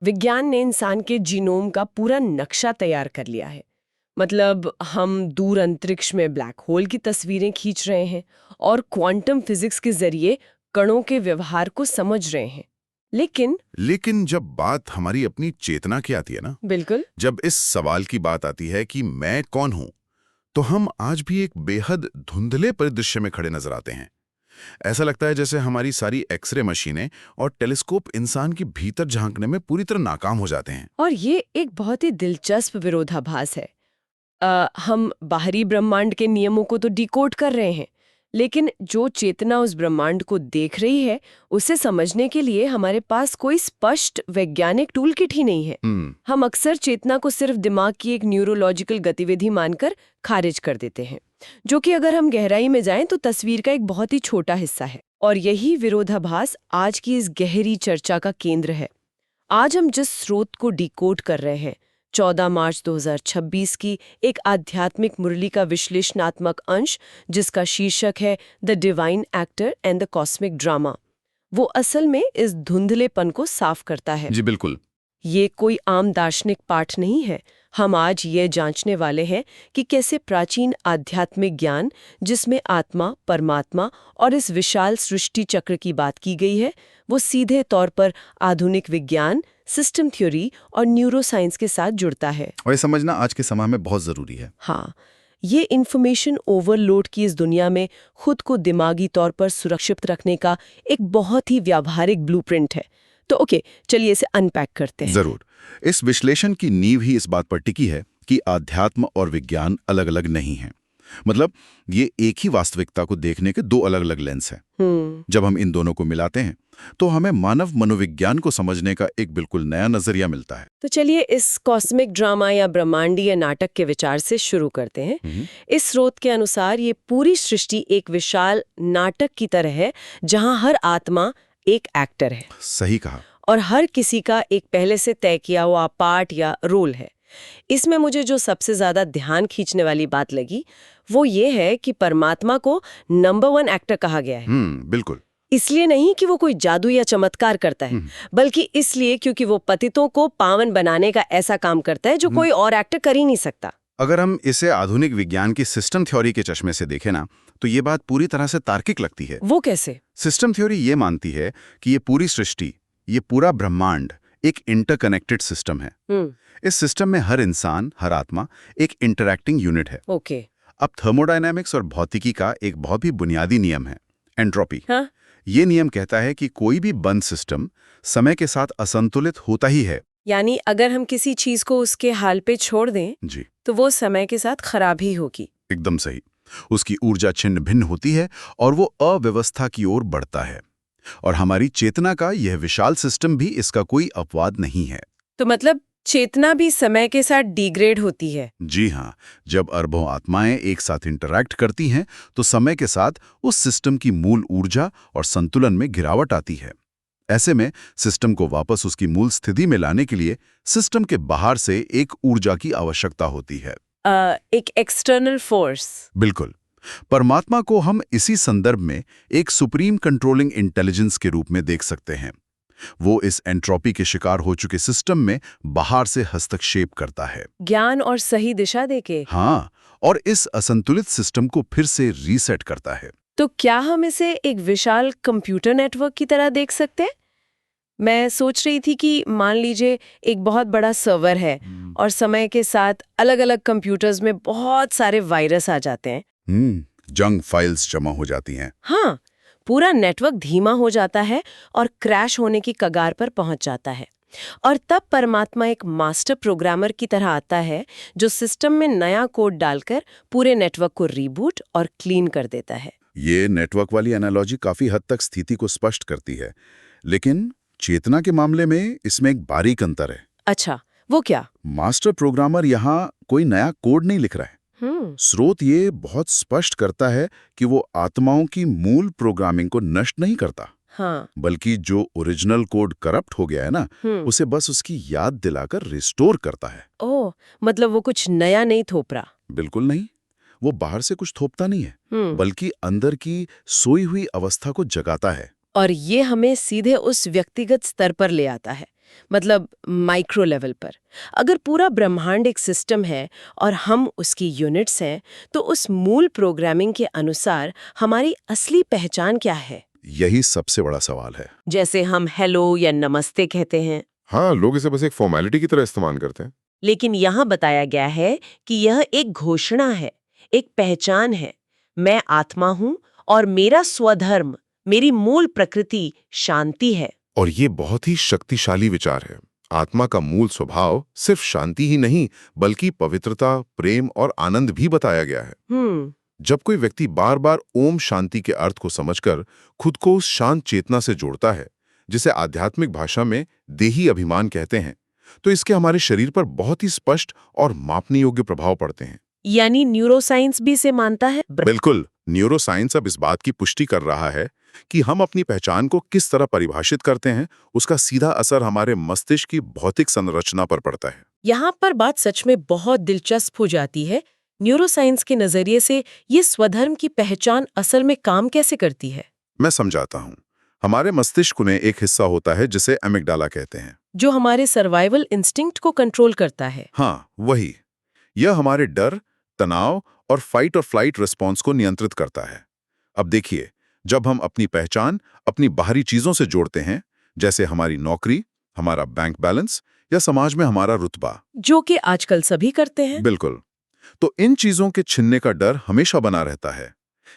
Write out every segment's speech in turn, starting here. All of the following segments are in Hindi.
विज्ञान ने इंसान के जीनोम का पूरा नक्शा तैयार कर लिया है। मतलब हम दूर अंतरिक्ष में ब्लैक होल की तस्वीरें खींच रहे हैं और क्वांटम फिजिक्स के जरिए कणों के व्यवहार को समझ रहे हैं। लेकिन जब बात हमारी अपनी चेतना की आती है ना, बिल्कुल, जब इस सवाल की बात आती है कि मैं कौन हूं, तो हम आज भी एक बेहद धुंधले परिदृश्य में खड़े नजर आते हैं। ऐसा लगता है जैसे हमारी सारी एक्सरे मशीनें और टेलीस्कोप इंसान के भीतर झांकने में पूरी तरह नाकाम हो जाते हैं। और ये एक बहुत ही दिलचस्प विरोधाभास है। हम बाहरी ब्रह्मांड के नियमों को तो डिकोड कर रहे हैं, लेकिन जो चेतना उस ब्रह्मांड को देख रही है, उसे समझने के लिए हमारे पास कोई स्पष्ट वैज्ञानिक टूल किट ही नहीं है। हम अक्सर चेतना को सिर्फ दिमाग की एक न्यूरोलॉजिकल गतिविधि मानकर खारिज कर देते हैं, जो कि अगर हम गहराई में जाएं तो तस्वीर का एक बहुत ही छोटा हिस्सा है। और यही विरोधाभास आज की इस गहरी चर्चा का केंद्र है। आज हम जिस स्रोत को डिकोड कर रहे हैं, 14 मार्च 2026 की एक आध्यात्मिक मुरली का विश्लेषणात्मक अंश, जिसका शीर्षक है the divine actor and the cosmic drama, वो असल में इस धुंधलेपन को साफ करता है। जी बिल्कुल। ये कोई आम दार्शनिक पाठ नहीं है। हम आज ये जांचने वाले हैं कि कैसे प्राचीन आध्यात्मिक ज्ञान, जिसमें आत्मा, परमात्मा और इस विशाल सृष्टि चक्र की बात की गई है, वो सीधे तौर पर आधुनिक विज्ञान, सिस्टम थ्योरी और न्यूरोसाइंस के साथ जुड़ता है। और ये समझना आज के समय में बहुत जरूरी है। हाँ, ये इन्फॉर्मेशन ओवरलोड की इस दुनिया में खुद को दिमागी तौर पर सुरक्षित रखने का एक बहुत ही व्यावहारिक ब्लूप्रिंट है। तो ओके, चलिए इसे अनपैक करते हैं। जरूर। इस विश्लेषण की नींव ही इस बात पर टिकी है कि आध्यात्म और विज्ञान अलग अलग नहीं हैं। मतलब ये एक ही वास्तविकता को देखने के दो अलग अलग लेंस हैं। जब हम इन दोनों को मिलाते हैं तो हमें मानव मनोविज्ञान को समझने का एक बिल्कुल नया नजरिया मिलता है। तो चलिए इस कॉस्मिक ड्रामा या ब्रह्मांडीय नाटक के विचार से शुरू करते हैं। इस स्रोत के अनुसार ये पूरी सृष्टि एक विशाल नाटक की तरह है, जहां हर आत्मा एक एक्टर है। सही कहा। और हर किसी का एक पहले से तय किया हुआ पार्ट या रोल है। इसमें मुझे जो सबसे ज्यादा ध्यान खींचने वाली बात लगी, वो ये है कि परमात्मा को नंबर 1 एक्टर कहा गया है। बिल्कुल। इसलिए नहीं कि वो कोई जादू या चमत्कार करता है, बल्कि इसलिए क्योंकि वो पतितों को पावन बनाने का ऐसा काम करता है जो कोई और एक्टर कर ही नहीं सकता। अगर हम इसे आधुनिक विज्ञान की सिस्टम थ्योरी के चश्मे से देखें ना, तो ये बात पूरी तरह से तार्किक लगती है। वो कैसे? सिस्टम थ्योरी ये मानती है कि ये पूरी सृष्टि, ये पूरा ब्रह्मांड एक इंटरकनेक्टेड सिस्टम है। इस सिस्टम में हर इंसान, हर आत्मा एक इंटरैक्टिंग यूनिट है। ओके। अब थर्मोडायनामिक्स और भौतिकी का एक बहुत ही बुनियादी नियम है, एंट्रोपी। हाँ? ये नियम कहता है कि कोई भी बंद सिस्टम समय के साथ असंतुलित होता ही है। यानी अगर हम किसी चीज को उसके हाल पे छोड़ दें, जी, तो वो समय के साथ खराब ही होगी। एकदम सही। उसकी ऊर्जा छिन्न भिन्न होती है और वो अव्यवस्था की ओर बढ़ता है। और हमारी चेतना का यह विशाल सिस्टम भी इसका कोई अपवाद नहीं है। तो मतलब चेतना भी समय के साथ डिग्रेड होती है? जी हाँ, जब अरबों आत्माएं एक साथ इंटरैक्ट करती हैं तो समय के साथ उस सिस्टम की मूल ऊर्जा और संतुलन में गिरावट आती है। ऐसे में सिस्टम को वापस उसकी मूल स्थिति में लाने के लिए सिस्टम के बाहर से एक ऊर्जा की आवश्यकता होती है। एक एक्सटर्नल फोर्स। बिल्कुल। परमात्मा को हम इसी संदर्भ में एक सुप्रीम कंट्रोलिंग इंटेलिजेंस के रूप में देख सकते हैं। वो इस एंट्रोपी के शिकार हो चुके सिस्टम में बाहर से हस्तक्षेप करता है, ज्ञान और सही दिशा देके। हाँ, और इस असंतुलित सिस्टम को फिर से रीसेट करता है। तो क्या हम इसे एक विशाल कंप्यूटर नेटवर्क की तरह देख सकते हैं? मैं सोच रही थी कि मान लीजिए एक बहुत बड़ा सर्वर है और समय के साथ अलग-अलग कंप्यूटर्स में बहुत सारे वायरस आ जाते हैं। जंक फाइल्स जमा हो जाती हैं। हाँ, पूरा नेटवर्क धीमा हो जाता है और क्रैश होने की कगार पर पहुंच जाता है। और तब परमात्मा एक मास्टर प्रोग्रामर की तरह आता है, जो सिस्टम में नया कोड डालकर पूरे नेटवर्क को रीबूट और क्लीन कर देता है। ये नेटवर्क वाली एनालॉजी काफी हद तक स्थिति को स्पष्ट करती है, लेकिन चेतना के मामले में इसमें एक बारीक अंतर है। अच्छा, वो क्या? मास्टर प्रोग्रामर यहाँ कोई नया कोड नहीं लिख रहा है। स्रोत ये बहुत स्पष्ट करता है कि वो आत्माओं की मूल प्रोग्रामिंग को नष्ट नहीं करता, हाँ, बल्कि जो ओरिजिनल कोड करप्ट हो गया है ना, उसे बस उसकी याद दिलाकर रिस्टोर करता है। ओह, मतलब वो कुछ नया नहीं थोप रहा? बिल्कुल नहीं। वो बाहर से कुछ थोपता नहीं है, बल्कि अंदर की सोई हुई अवस्था को जगाता है। और ये हमें सीधे उस व्यक्तिगत स्तर पर ले आता है। मतलब माइक्रो लेवल पर। अगर पूरा ब्रह्मांड एक सिस्टम है और हम उसकी यूनिट्स हैं, तो उस मूल प्रोग्रामिंग के अनुसार हमारी असली पहचान क्या है? यही सबसे बड़ा सवाल है। जैसे हम हेलो या नमस्ते कहते हैं। हाँ, लोग इसे बस एक फॉर्मेलिटी की तरह इस्तेमाल करते हैं। लेकिन यहाँ बताया गया है कि यह एक घोषणा है, एक पहचान है। मैं आत्मा हूँ और मेरा स्वधर्म, मेरी मूल प्रकृति शांति है। और ये बहुत ही शक्तिशाली विचार है। आत्मा का मूल स्वभाव सिर्फ शांति ही नहीं, बल्कि पवित्रता, प्रेम और आनंद भी बताया गया है। जब कोई व्यक्ति बार बार ओम शांति के अर्थ को समझकर खुद को उस शांत चेतना से जोड़ता है, जिसे आध्यात्मिक भाषा में देही अभिमान कहते हैं, तो इसके हमारे शरीर पर बहुत ही स्पष्ट और मापने योग्य प्रभाव पड़ते हैं। यानी न्यूरोसाइंस भी इसे मानता है? बिल्कुल, न्यूरोसाइंस अब इस बात की पुष्टि कर रहा है कि हम अपनी पहचान को किस तरह परिभाषित करते हैं, उसका सीधा असर हमारे मस्तिष्क की भौतिक संरचना पर पड़ता है। यहाँ पर बात सच में बहुत दिलचस्प हो जाती है। न्यूरोसाइंस के नजरिए से ये स्वधर्म की पहचान असल में काम कैसे करती है? मैं समझाता हूँ। हमारे मस्तिष्क में एक हिस्सा होता है जिसे एमिग्डाला कहते हैं, जो हमारे सर्वाइवल इंस्टिंक्ट को कंट्रोल करता है। हाँ, वही। यह हमारे डर, तनाव और फाइट और फ्लाइट रिस्पॉन्स को नियंत्रित करता है। अब देखिए, जब हम अपनी पहचान अपनी बाहरी चीजों से जोड़ते हैं, जैसे हमारी नौकरी, हमारा बैंक बैलेंस या समाज में हमारा रुतबा, जो कि आजकल सभी करते हैं। बिल्कुल, तो इन चीजों के छिनने का डर हमेशा बना रहता है।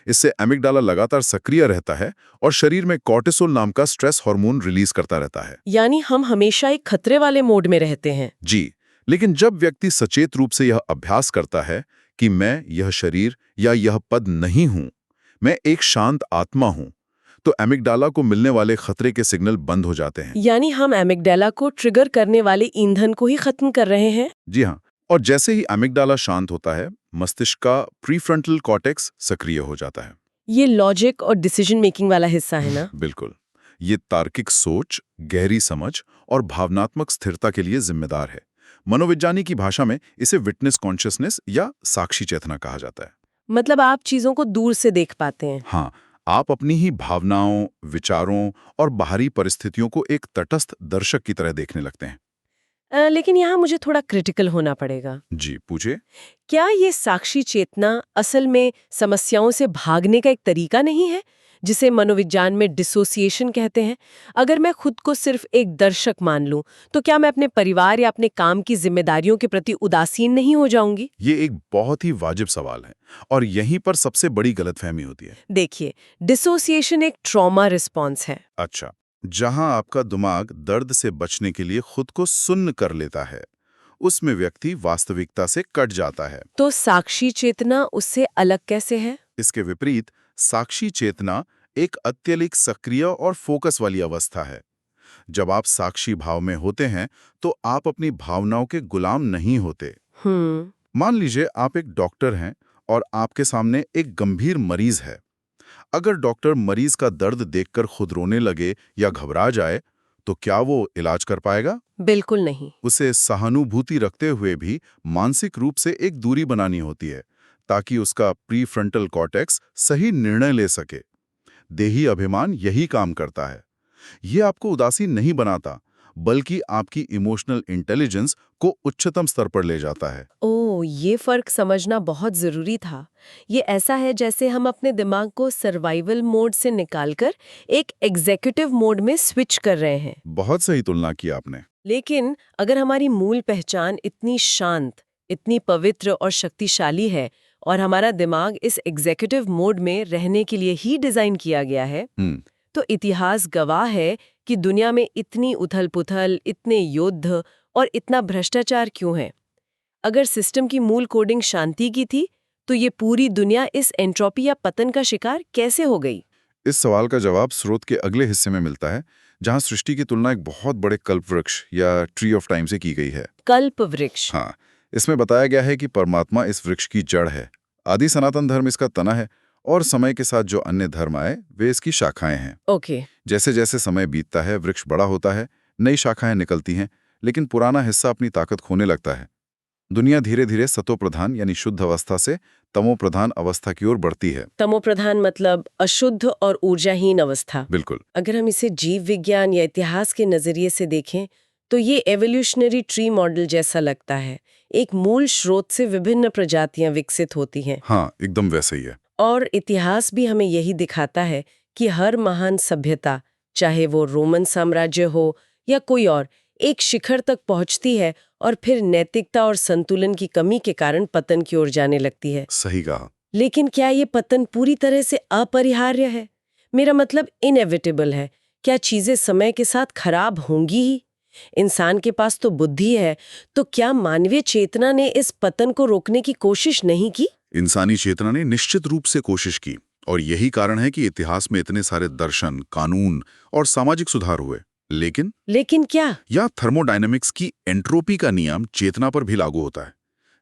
इससे एमिग्डाला लगातार सक्रिय रहता है और शरीर में कॉर्टिसोल नाम का स्ट्रेस हार्मोन रिलीज करता रहता है। यानी हम हमेशा एक खतरे वाले मोड में रहते हैं। जी, लेकिन जब व्यक्ति सचेत रूप से यह अभ्यास करता है कि मैं यह शरीर या यह पद नहीं हूं, मैं एक शांत आत्मा हूं, तो एमिग्डाला को मिलने वाले खतरे के सिग्नल बंद हो जाते हैं। यानी हम एमिग्डाला को ट्रिगर करने वाले ईंधन को ही खत्म कर रहे हैं। जी हाँ, और जैसे ही एमिग्डाला शांत होता है, मस्तिष्क का प्रीफ्रंटल कॉर्टेक्स सक्रिय हो जाता है। ये लॉजिक और डिसीजन मेकिंग वाला हिस्सा है ना? बिल्कुल, ये तार्किक सोच, गहरी समझ और भावनात्मक स्थिरता के लिए जिम्मेदार है। मनोविज्ञानी की भाषा में इसे विटनेस कॉन्शियसनेस या साक्षी चेतना कहा जाता है। मतलब आप चीजों को दूर से देख पाते हैं। हाँ, आप अपनी ही भावनाओं, विचारों और बाहरी परिस्थितियों को एक तटस्थ दर्शक की तरह देखने लगते हैं। लेकिन यहाँ मुझे थोड़ा क्रिटिकल होना पड़ेगा। जी, पूछिए। क्या ये साक्षी चेतना असल में समस्याओं से भागने का एक तरीका नहीं है, जिसे मनोविज्ञान में डिसोसिएशन कहते हैं? अगर मैं खुद को सिर्फ एक दर्शक मान लूं, तो क्या मैं अपने परिवार या अपने काम की जिम्मेदारियों के प्रति उदासीन नहीं हो जाऊंगी? ये एक बहुत ही वाजिब सवाल है और यहीं पर सबसे बड़ी गलतफहमी होती है। देखिए, डिसोसिएशन एक ट्रॉमा रिस्पॉन्स है। अच्छा, जहां आपका दिमाग दर्द से बचने के लिए खुद को सुन्न कर लेता है, उसमें व्यक्ति वास्तविकता से कट जाता है। तो साक्षी चेतना उससे अलग कैसे है? इसके विपरीत साक्षी चेतना एक अत्यधिक सक्रिय और फोकस वाली अवस्था है। जब आप साक्षी भाव में होते हैं, तो आप अपनी भावनाओं के गुलाम नहीं होते। मान लीजिए आप एक डॉक्टर हैं और आपके सामने एक गंभीर मरीज है। अगर डॉक्टर मरीज का दर्द देखकर खुद रोने लगे या घबरा जाए, तो क्या वो इलाज कर पाएगा? बिल्कुल नहीं। उसे सहानुभूति रखते हुए भी मानसिक रूप से एक दूरी बनानी होती है, ताकि उसका प्रीफ्रंटल कॉर्टेक्स सही निर्णय ले सके। देही अभिमान यही काम करता है। ये आपको उदासीन नहीं बनाता, बल्कि आपकी इमोशनल इंटेलिजेंस को उच्चतम स्तर पर ले जाता है। ओह, ये फर्क समझना बहुत जरूरी था। ये ऐसा है जैसे हम अपने दिमाग को सर्वाइवल मोड से निकालकर एक एग्जीक्यूटिव मोड में स्विच कर रहे हैं। बहुत सही तुलना की आपने। लेकिन अगर हमारी मूल पहचान इतनी शांत, इतनी पवित्र और शक्तिशाली है और हमारा दिमाग इस एग्जीक्यूटिव मोड में रहने के लिए ही डिजाइन किया गया है, तो इतिहास गवाह है कि दुनिया में इतनी उथल-पुथल, इतने युद्ध और इतना भ्रष्टाचार क्यों है? अगर सिस्टम की मूल कोडिंग शांति की थी, तो ये पूरी दुनिया इस एंट्रोपी या पतन का शिकार कैसे हो गई? इस सवाल का जवाब स्रोत के अगले हिस्से में मिलता है, जहां सृष्टि की तुलना एक बहुत बड़े कल्प वृक्ष या ट्री ऑफ टाइम से की गई है। कल्प वृक्ष? हाँ, इसमें बताया गया है कि परमात्मा इस वृक्ष की जड़ है, आदि सनातन धर्म इसका तना है और समय के साथ जो अन्य धर्म आए वे इसकी शाखाएं हैं। ओके। जैसे जैसे समय बीतता है, वृक्ष बड़ा होता है, नई शाखाएं निकलती हैं, लेकिन पुराना हिस्सा अपनी ताकत खोने लगता है। दुनिया धीरे धीरे सतोप्रधान यानी शुद्ध अवस्था से तमोप्रधान अवस्था की ओर बढ़ती है। तमोप्रधान मतलब अशुद्ध और ऊर्जाहीन अवस्था। बिल्कुल। अगर हम इसे जीव विज्ञान या इतिहास के नजरिए से देखें, तो ये एवोल्यूशनरी ट्री मॉडल जैसा लगता है। एक मूल स्रोत से विभिन्न प्रजातियां विकसित होती हैं। हाँ, एकदम वैसे ही है। और इतिहास भी हमें यही दिखाता है कि हर महान सभ्यता, चाहे वो रोमन साम्राज्य हो या कोई और, एक शिखर तक पहुंचती है और फिर नैतिकता और संतुलन की कमी के कारण पतन की ओर जाने लगती है। सही कहा। लेकिन क्या ये पतन पूरी तरह से अपरिहार्य है? मेरा मतलब इनएविटेबल है। क्या चीजें समय के साथ खराब होंगी ही? इंसान के पास तो बुद्धि है, तो क्या मानवीय चेतना ने इस पतन को रोकने की कोशिश नहीं की? इंसानी चेतना ने निश्चित रूप से कोशिश की, और यही कारण है कि इतिहास में इतने सारे दर्शन, कानून और सामाजिक सुधार हुए। लेकिन क्या? या थर्मोडायनेमिक्स की एंट्रोपी का नियम चेतना पर भी लागू होता है।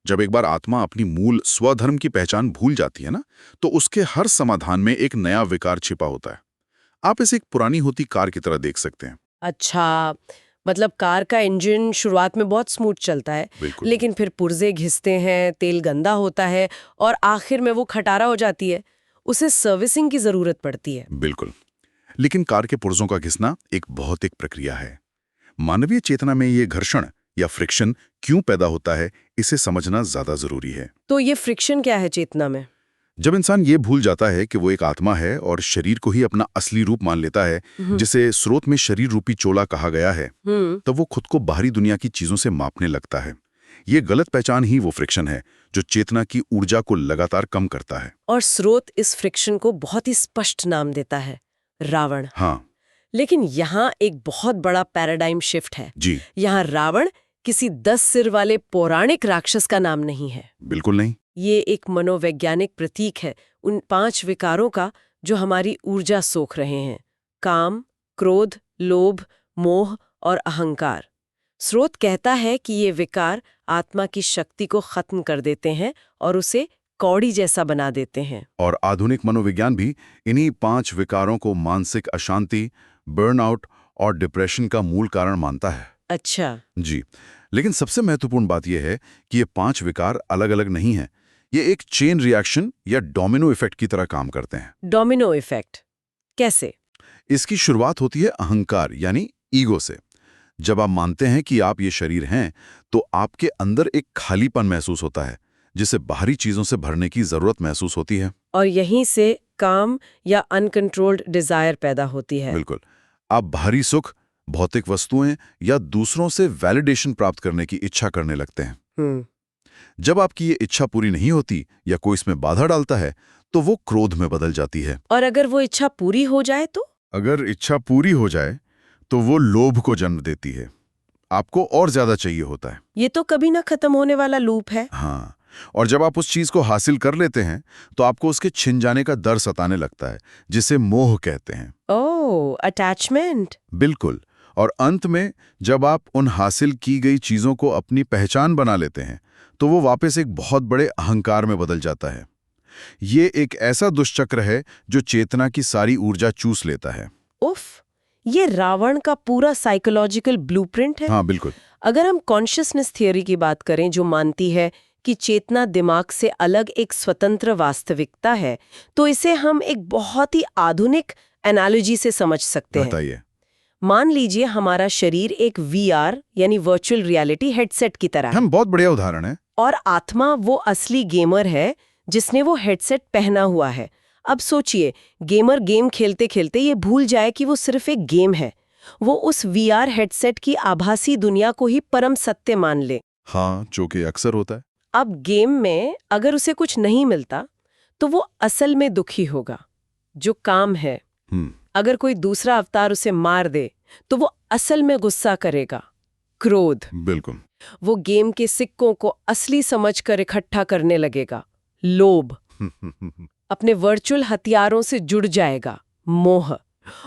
जब एक बार आत्मा अपनी मूल स्वधर्म की पहचान भूल जाती है ना, तो उसके हर समाधान में एक नया विकार छिपा होता है। आप इसे एक पुरानी होती कार की तरह देख सकते हैं। अच्छा, मतलब कार का इंजन शुरुआत में बहुत स्मूथ चलता है, बिल्कुल। लेकिन फिर पुर्जे घिसते हैं, तेल गंदा होता है और आखिर में वो खटारा हो जाती है। उसे सर्विसिंग की जरूरत पड़ती है। बिल्कुल। लेकिन कार के पुर्जों का घिसना एक भौतिक प्रक्रिया है। मानवीय चेतना में ये घर्षण या फ्रिक्शन क्यों पैदा होता है, इसे समझना ज्यादा जरूरी है। तो ये फ्रिक्शन क्या है चेतना में? जब इंसान ये भूल जाता है कि वो एक आत्मा है और शरीर को ही अपना असली रूप मान लेता है, जिसे स्रोत में शरीर रूपी चोला कहा गया है, तब वो खुद को बाहरी दुनिया की चीजों से मापने लगता है। ये गलत पहचान ही वो फ्रिक्शन है जो चेतना की ऊर्जा को लगातार कम करता है। और स्रोत इस फ्रिक्शन को बहुत ही स्पष्ट नाम देता है, रावण। हाँ लेकिन यहाँ एक बहुत बड़ा पैराडाइम शिफ्ट है। जी। यहाँ रावण किसी 10 सिर वाले पौराणिक राक्षस का नाम नहीं है। बिल्कुल नहीं। ये एक मनोवैज्ञानिक प्रतीक है उन 5 विकारों का जो हमारी ऊर्जा सोख रहे हैं: काम, क्रोध, लोभ, मोह और अहंकार। स्रोत कहता है कि ये विकार आत्मा की शक्ति को खत्म कर देते हैं और उसे कौड़ी जैसा बना देते हैं। और आधुनिक मनोविज्ञान भी इन्हीं 5 विकारों को मानसिक अशांति, बर्नआउट और डिप्रेशन का मूल कारण मानता है। अच्छा। जी। लेकिन सबसे महत्वपूर्ण बात यह है कि ये 5 विकार अलग अलग नहीं हैं। ये एक चेन रिएक्शन या डोमिनो इफेक्ट की तरह काम करते हैं। डोमिनो इफेक्ट कैसे? इसकी शुरुआत होती है अहंकार यानी ईगो से। जब आप मानते हैं कि आप ये शरीर हैं, तो आपके अंदर एक खालीपन महसूस होता है, जिसे बाहरी चीजों से भरने की जरूरत महसूस होती है। और यहीं से काम या अनकंट्रोल्ड डिजायर पैदा होती है। बिल्कुल। आप बाहरी सुख, भौतिक वस्तुएं या दूसरों से वैलिडेशन प्राप्त करने की इच्छा करने लगते हैं। जब आपकी ये इच्छा पूरी नहीं होती या कोई इसमें बाधा डालता है, तो वो क्रोध में बदल जाती है। और अगर वो इच्छा पूरी हो जाए तो? अगर इच्छा पूरी हो जाए तो वो लोभ को जन्म देती है। आपको और ज्यादा चाहिए होता है। ये तो कभी ना खत्म होने वाला लूप है। हाँ, और जब आप उस चीज को हासिल कर लेते हैं, तो आपको उसके छिन जाने का डर सताने लगता है, जिसे मोह कहते हैं। ओह, अटैचमेंट। बिल्कुल। और अंत में जब आप उन हासिल की गई चीजों को अपनी पहचान बना लेते हैं, तो वो वापस एक बहुत बड़े अहंकार में बदल जाता है। ये एक ऐसा दुष्चक्र है जो चेतना की सारी ऊर्जा चूस लेता है। उफ, ये रावण का पूरा साइकोलॉजिकल ब्लूप्रिंट है। हाँ बिल्कुल। अगर हम कॉन्शियसनेस थियोरी की बात करें, जो मानती है कि चेतना दिमाग से अलग एक स्वतंत्र वास्तविकता है, तो इसे हम एक बहुत ही आधुनिक एनालॉजी से समझ सकते हैं। बताइए। मान लीजिए हमारा शरीर एक VR यानी वर्चुअल रियलिटी हेडसेट की तरह है। हम बहुत बढ़िया उदाहरण है। और आत्मा वो असली गेमर है जिसने वो हेडसेट पहना हुआ है। अब सोचिए, गेमर गेम खेलते खेलते ये भूल जाए कि वो सिर्फ एक गेम है। वो उस VR हेडसेट की आभासी दुनिया को ही परम सत्य मान ले। हाँ, जो कि अक्सर होता है। अब गेम में अगर उसे कुछ नहीं मिलता, तो वो असल में दुखी होगा, जो काम है। अगर कोई दूसरा अवतार उसे मार दे, तो वो असल में गुस्सा करेगा, क्रोध। बिल्कुल। वो गेम के सिक्कों को असली समझकर इकट्ठा करने लगेगा, लोभ। अपने वर्चुअल हथियारों से जुड़ जाएगा, मोह।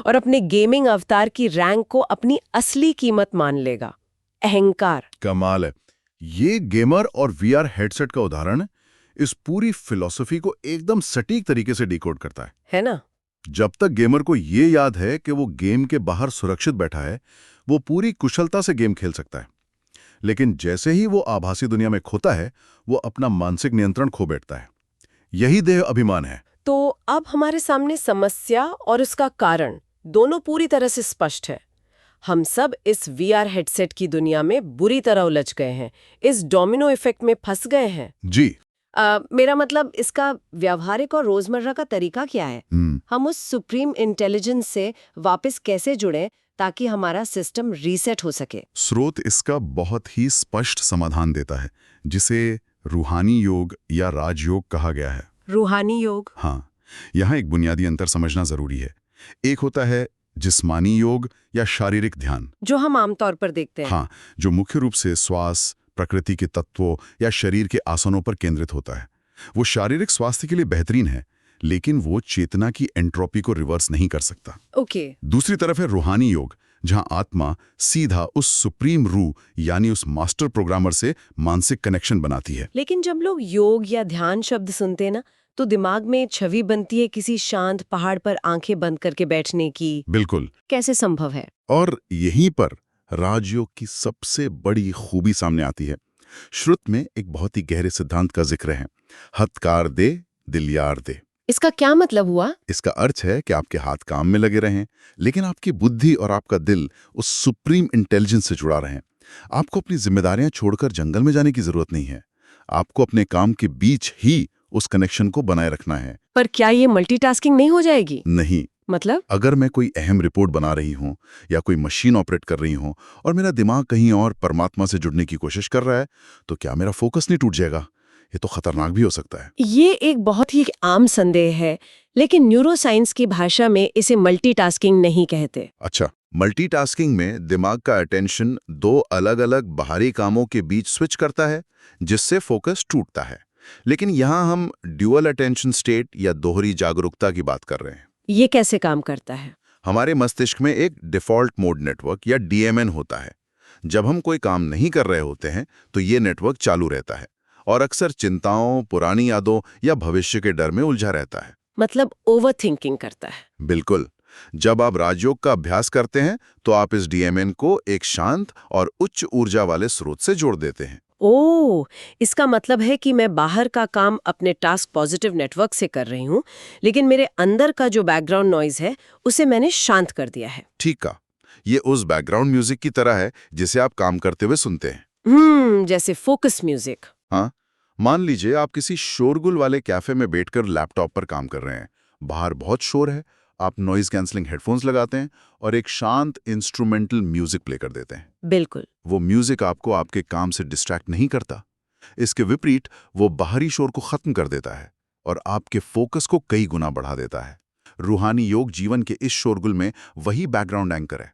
और अपने गेमिंग अवतार की रैंक को अपनी असली कीमत मान लेगा, अहंकार। कमाल है। ये गेमर और VR हेडसेट का उदाहरण इस पूरी फिलॉसफी को एकदम सटीक तरीके से डिकोड करता है ना? जब तक गेमर को ये याद है कि वो गेम के बाहर सुरक्षित बैठा है, वो पूरी कुशलता से गेम खेल सकता है। लेकिन जैसे ही वो आभासी दुनिया में खोता है, वो अपना मानसिक नियंत्रण खो बैठता है। यही देह अभिमान है। तो अब हमारे सामने समस्या और उसका कारण दोनों पूरी तरह से स्पष्ट है। हम सब इस VR हेडसेट की दुनिया में बुरी तरह उलझ गए हैं, इस डोमिनो इफेक्ट में फंस गए हैं। जी। मेरा मतलब इसका व्यावहारिक और रोजमर्रा का तरीका क्या है? हम उस सुप्रीम इंटेलिजेंस से वापस कैसे जुड़ें ताकि हमारा सिस्टम रीसेट हो सके? स्रोत इसका बहुत ही स्पष्ट समाधान देता है, जिसे रूहानी योग या राजयोग कहा गया है। रूहानी योग? हाँ, यहाँ एक बुनियादी अंतर समझना जरूरी है। एक होता है जिस्मानी योग या शारीरिक ध्यान, जो हम आमतौर पर देखते हैं। हाँ, जो मुख्य रूप से श्वास, प्रकृति के तत्वों या शरीर के आसनों पर केंद्रित होता है। वो शारीरिक स्वास्थ्य के लिए बेहतरीन है, लेकिन वो चेतना की एंट्रोपी को रिवर्स नहीं कर सकता। ओके। दूसरी तरफ है रूहानी योग, जहां आत्मा सीधा उस सुप्रीम रूह यानी उस मास्टर प्रोग्रामर से मानसिक कनेक्शन बनाती है। लेकिन जब लोग योग या ध्यान शब्द सुनते हैं ना, तो दिमाग में छवि बनती है किसी शांत पहाड़ पर आंखें बंद करके बैठने की। बिल्कुल। कैसे संभव है? और यहीं पर राजयोग की सबसे बड़ी खूबी सामने आती है। श्रुत में एक बहुत ही गहरे सिद्धांत का जिक्र है, हथकार दे दिल यार दे। इसका क्या मतलब हुआ? इसका अर्थ है कि आपके हाथ काम में लगे रहें, लेकिन आपकी बुद्धि और आपका दिल उस सुप्रीम इंटेलिजेंस से जुड़ा रहें। आपको अपनी जिम्मेदारियां छोड़कर जंगल में जाने की जरूरत नहीं है। आपको अपने काम के बीच ही उस कनेक्शन को बनाए रखना है। पर क्या ये मल्टीटास्किंग नहीं हो जाएगी? नहीं। मतलब? अगर मैं कोई अहम रिपोर्ट बना रही हूं या कोई मशीन ऑपरेट कर रही हूं और मेरा दिमाग कहीं और परमात्मा से जुड़ने की कोशिश कर रहा है, तो क्या मेरा फोकस नहीं टूट जाएगा? ये तो खतरनाक भी हो सकता है। ये एक बहुत ही आम संदेह है, लेकिन न्यूरोसाइंस की भाषा में इसे मल्टीटास्किंग नहीं कहते। अच्छा, मल्टीटास्किंग में दिमाग का अटेंशन दो अलग-अलग बाहरी कामों के बीच स्विच करता है, जिससे फोकस टूटता है। लेकिन यहाँ हम ड्यूअल अटेंशन स्टेट या दोहरी जागरूकता की बात कर रहे हैं। ये कैसे काम करता है? हमारे मस्तिष्क में एक डिफॉल्ट मोड नेटवर्क या DMN होता है। जब हम कोई काम नहीं कर रहे होते हैं, तो ये नेटवर्क चालू रहता है और अक्सर चिंताओं, पुरानी यादों या भविष्य के डर में उलझा रहता है। मतलब ओवरथिंकिंग करता है। बिल्कुल। जब आप राजयोग का अभ्यास करते हैं, तो आप इस DMN को एक शांत और उच्च ऊर्जा वाले स्रोत से जोड़ देते हैं। ओह, इसका मतलब है कि मैं बाहर का काम अपने टास्क पॉजिटिव नेटवर्क से कर रही हूँ, लेकिन मेरे अंदर का जो बैकग्राउंड नॉइज है, उसे मैंने शांत कर दिया है। ठीक कहा। ये उस बैकग्राउंड म्यूजिक की तरह है जिसे आप काम करते हुए सुनते हैं। जैसे फोकस म्यूजिक। हाँ, मान लीजिए आप किसी शोरगुल वाले कैफे में बैठकर लैपटॉप पर काम कर रहे हैं। बाहर बहुत शोर है, आप नॉइज कैंसलिंग हेडफोन्स लगाते हैं और एक शांत इंस्ट्रूमेंटल म्यूजिक प्ले कर देते हैं। बिल्कुल। वो म्यूजिक आपको आपके काम से डिस्ट्रैक्ट नहीं करता। इसके विपरीत वो बाहरी शोर को खत्म कर देता है और आपके फोकस को कई गुना बढ़ा देता है। रूहानी योग जीवन के इस शोरगुल में वही बैकग्राउंड एंकर है।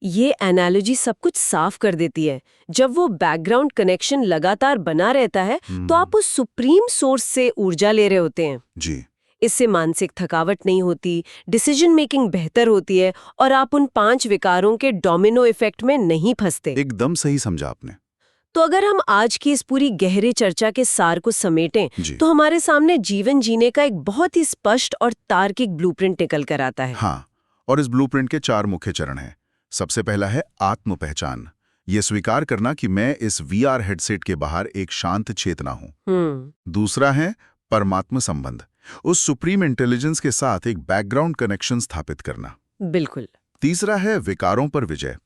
ये एनालॉजी सब कुछ साफ कर देती है। जब वो बैकग्राउंड कनेक्शन लगातार बना रहता है, तो आप उस सुप्रीम सोर्स से ऊर्जा ले रहे होते हैं। जी। इससे मानसिक थकावट नहीं होती, डिसीजन मेकिंग बेहतर होती है और आप उन 5 विकारों के डोमिनो इफेक्ट में नहीं फंसते। एकदम सही समझा आपने। तो अगर हम आज की इस पूरी गहरी चर्चा के सार को समेटें, तो हमारे सामने जीवन जीने का एक बहुत ही स्पष्ट और तार्किक ब्लूप्रिंट निकल कर आता है। हाँ, और इस ब्लूप्रिंट के 4 मुख्य चरण हैं। सबसे पहला है आत्म पहचान। ये स्वीकार करना कि मैं इस VR हेडसेट के बाहर एक शांत चेतना हूँ। दूसरा है परमात्मा संबंध, उस सुप्रीम इंटेलिजेंस के साथ एक बैकग्राउंड कनेक्शन स्थापित करना। बिल्कुल। तीसरा है विकारों पर विजय।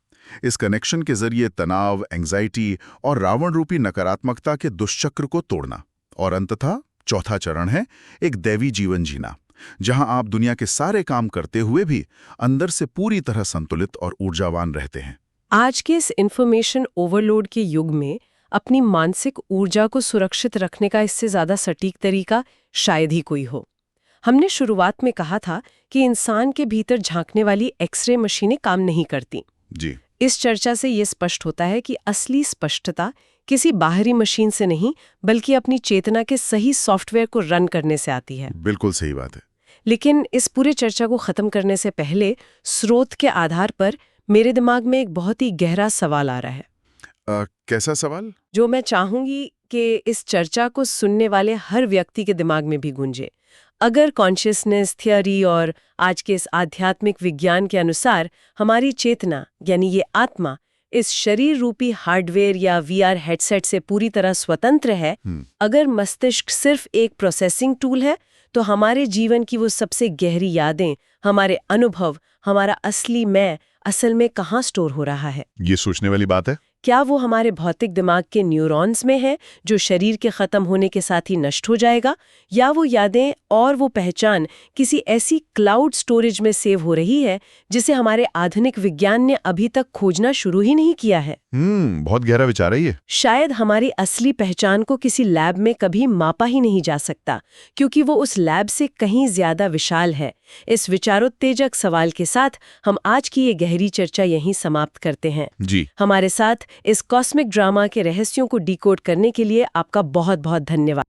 इस कनेक्शन के जरिए तनाव, एंग्जाइटी और रावण रूपी नकारात्मकता के दुष्चक्र को तोड़ना। और अंततः चौथा चरण है एक दैवी जीवन जीना, जहां आप दुनिया के सारे काम करते हुए भी अंदर से पूरी तरह संतुलित और ऊर्जावान रहते हैं। आज के इस इंफॉर्मेशन ओवरलोड के युग में अपनी मानसिक ऊर्जा को सुरक्षित रखने का इससे ज्यादा सटीक तरीका शायद ही कोई हो। हमने शुरुआत में कहा था कि इंसान के भीतर झांकने वाली एक्सरे मशीनें काम नहीं करती। जी। इस चर्चा से ये स्पष्ट होता है कि असली स्पष्टता किसी बाहरी मशीन से नहीं, बल्कि अपनी चेतना के सही सॉफ्टवेयर को रन करने से आती है। बिल्कुल सही बात है। लेकिन इस पूरे चर्चा को खत्म करने से पहले स्रोत के आधार पर मेरे दिमाग में एक बहुत ही गहरा सवाल आ रहा है। कैसा सवाल? जो मैं चाहूंगी कि इस चर्चा को सुनने वाले हर व्यक्ति के दिमाग में भी गूंजे। अगर कॉन्शियसनेस थियरी और आज के इस आध्यात्मिक विज्ञान के अनुसार हमारी चेतना यानी ये आत्मा इस शरीर रूपी हार्डवेयर या VR हेडसेट से पूरी तरह स्वतंत्र है, अगर मस्तिष्क सिर्फ एक प्रोसेसिंग टूल है, तो हमारे जीवन की वो सबसे गहरी यादें, हमारे अनुभव, हमारा असली मैं असल में कहाँ स्टोर हो रहा है। ये सोचने वाली बात है। क्या वो हमारे भौतिक दिमाग के न्यूरॉन्स में है जो शरीर के खत्म होने के साथ ही नष्ट हो जाएगा, या वो यादें और वो पहचान किसी ऐसी क्लाउड स्टोरेज में सेव हो रही है जिसे हमारे आधुनिक विज्ञान ने अभी तक खोजना शुरू ही नहीं किया है। बहुत गहरा विचार है ये। शायद हमारी असली पहचान को किसी लैब में कभी मापा ही नहीं जा सकता, क्योंकि वो उस लैब से कहीं ज्यादा विशाल है। इस विचारोत्तेजक सवाल के साथ हम आज की ये गहरी चर्चा यहीं समाप्त करते हैं। जी। हमारे साथ इस कॉस्मिक ड्रामा के रहस्यों को डिकोड करने के लिए आपका बहुत बहुत धन्यवाद।